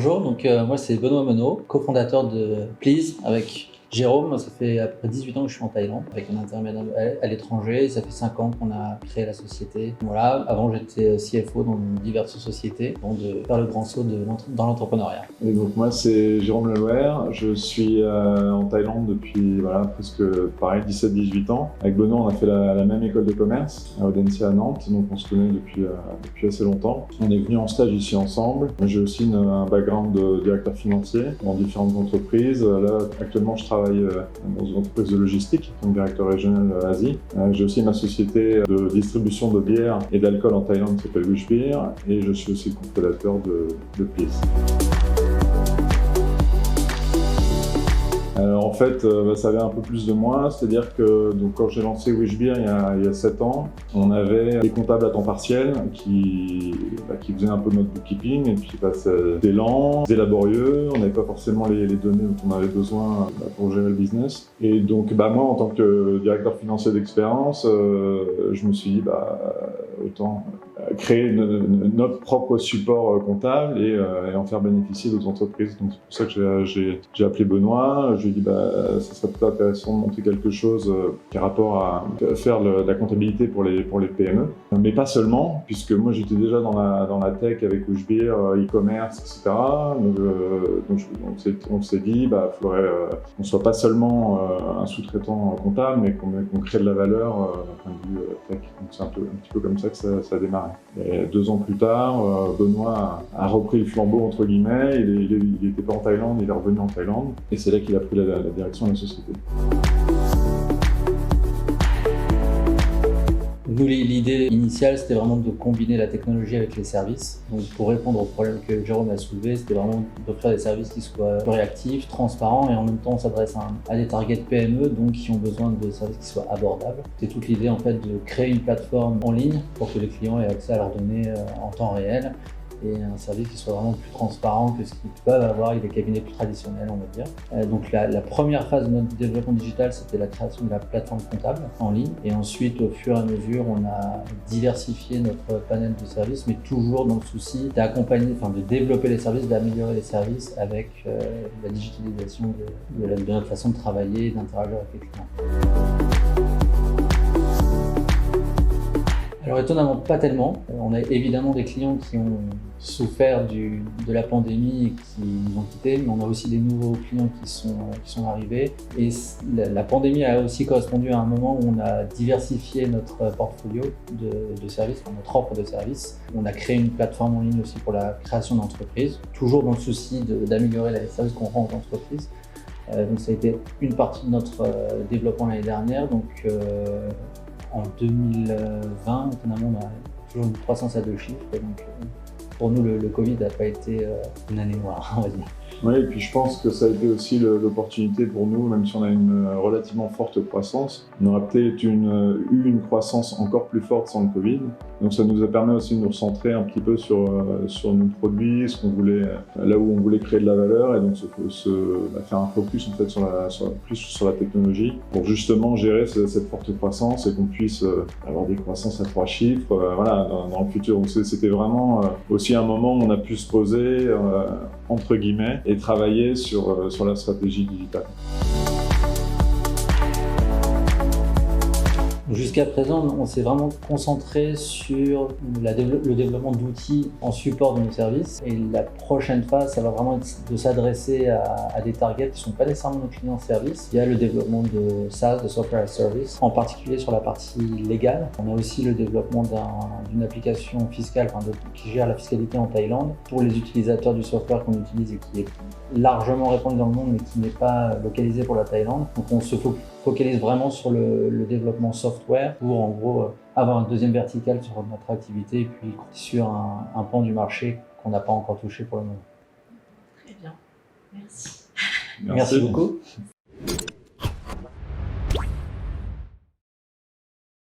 Bonjour, moi c'est Benoît Monod, cofondateur de Please avec Jérôme. Ça fait à peu près 18 ans que je suis en Thaïlande avec un intermédiaire à l'étranger. Ça fait 5 ans qu'on a créé la société. Voilà, avant j'étais CFO dans diverses sociétés avant de faire le grand saut dans l'entrepreneuriat. Et donc moi c'est Jérôme Lelouer, je suis en Thaïlande depuis presque pareil 17-18 ans. Avec Benoît on a fait la même école de commerce à Audencia à Nantes, donc on se connaît depuis assez longtemps. On est venus en stage ici ensemble. J'ai aussi un background de directeur financier dans différentes entreprises. Là actuellement je travaille dans une entreprise de logistique, comme directeur régional Asie. J'ai aussi ma société de distribution de bière et d'alcool en Thaïlande qui s'appelle Wish Beer, et je suis aussi cofondateur de Please. Alors en fait, ça avait un peu plus de moi, c'est-à-dire que quand j'ai lancé Wish Beer il y a 7 ans, on avait des comptables à temps partiel qui faisaient un peu notre bookkeeping, et puis c'était lent, c'était laborieux, on n'avait pas forcément les données dont on avait besoin pour gérer le business. Et donc moi en tant que directeur financier d'expérience, je me suis dit autant créer notre propre support comptable et en faire bénéficier d'autres entreprises. Donc c'est pour ça que j'ai appelé Benoît. Je lui ai dit ça serait peut-être intéressant de monter quelque chose qui a rapport à faire la comptabilité pour les PME. Mais pas seulement, puisque moi j'étais déjà dans la tech avec Wish Beer, e-commerce, etc. Donc on s'est dit faudrait qu'on soit pas seulement un sous-traitant comptable, mais qu'on crée de la valeur d'un point de vue tech. Donc c'est un petit peu comme ça que ça a démarré. Et 2 ans plus tard, Benoît a repris le flambeau entre guillemets. Il n'était pas en Thaïlande, il est revenu en Thaïlande, et c'est là qu'il a pris la direction de la société. Nous, l'idée initiale, c'était vraiment de combiner la technologie avec les services. Donc, pour répondre au problème que Jérôme a soulevé, c'était vraiment d'offrir des services qui soient réactifs, transparents, et en même temps, on s'adresse à des targets PME, donc qui ont besoin de services qui soient abordables. C'est toute l'idée, en fait, de créer une plateforme en ligne pour que les clients aient accès à leurs données en temps réel, et un service qui soit vraiment plus transparent que ce qu'ils peuvent avoir avec des cabinets plus traditionnels, on va dire. Donc la première phase de notre développement digital, c'était la création de la plateforme comptable en ligne. Et ensuite, au fur et à mesure, on a diversifié notre panel de services, mais toujours dans le souci d'accompagner, de développer les services, d'améliorer les services avec la digitalisation de notre façon de travailler et d'interagir avec les clients. Alors étonnamment, pas tellement. On a évidemment des clients qui ont souffert de la pandémie et qui nous ont quittés, mais on a aussi des nouveaux clients qui sont arrivés. Et la pandémie a aussi correspondu à un moment où on a diversifié notre portfolio de services, notre offre de services. On a créé une plateforme en ligne aussi pour la création d'entreprises, toujours dans le souci d'améliorer les services qu'on rend aux entreprises. Donc ça a été une partie de notre développement l'année dernière. En 2020, étonnamment, on a toujours une croissance à 2 chiffres. Donc, pour nous, le Covid n'a pas été une année noire, on va dire. Oui, et puis je pense que ça a été aussi l'opportunité pour nous, même si on a une relativement forte croissance, on aurait peut-être eu une croissance encore plus forte sans le Covid. Donc ça nous a permis aussi de nous recentrer un petit peu sur nos produits, là où on voulait créer de la valeur, et donc faire un focus en fait plus sur la technologie pour justement gérer cette forte croissance et qu'on puisse avoir des croissances à 3 chiffres dans le futur. Donc c'était vraiment aussi un moment où on a pu se poser entre guillemets et travailler sur la stratégie digitale. Jusqu'à présent, on s'est vraiment concentré sur le développement d'outils en support de nos services. Et la prochaine phase, ça va vraiment être de s'adresser à des targets qui ne sont pas nécessairement nos clients service. Il y a le développement de SaaS, de Software as a Service, en particulier sur la partie légale. On a aussi le développement d'une application fiscale qui gère la fiscalité en Thaïlande pour les utilisateurs du software qu'on utilise et qui est largement répandu dans le monde mais qui n'est pas localisé pour la Thaïlande. Donc on se focalise vraiment sur le développement software pour en gros avoir une deuxième verticale sur notre activité et puis sur un pan du marché qu'on n'a pas encore touché pour le moment. Très bien, merci. Merci beaucoup.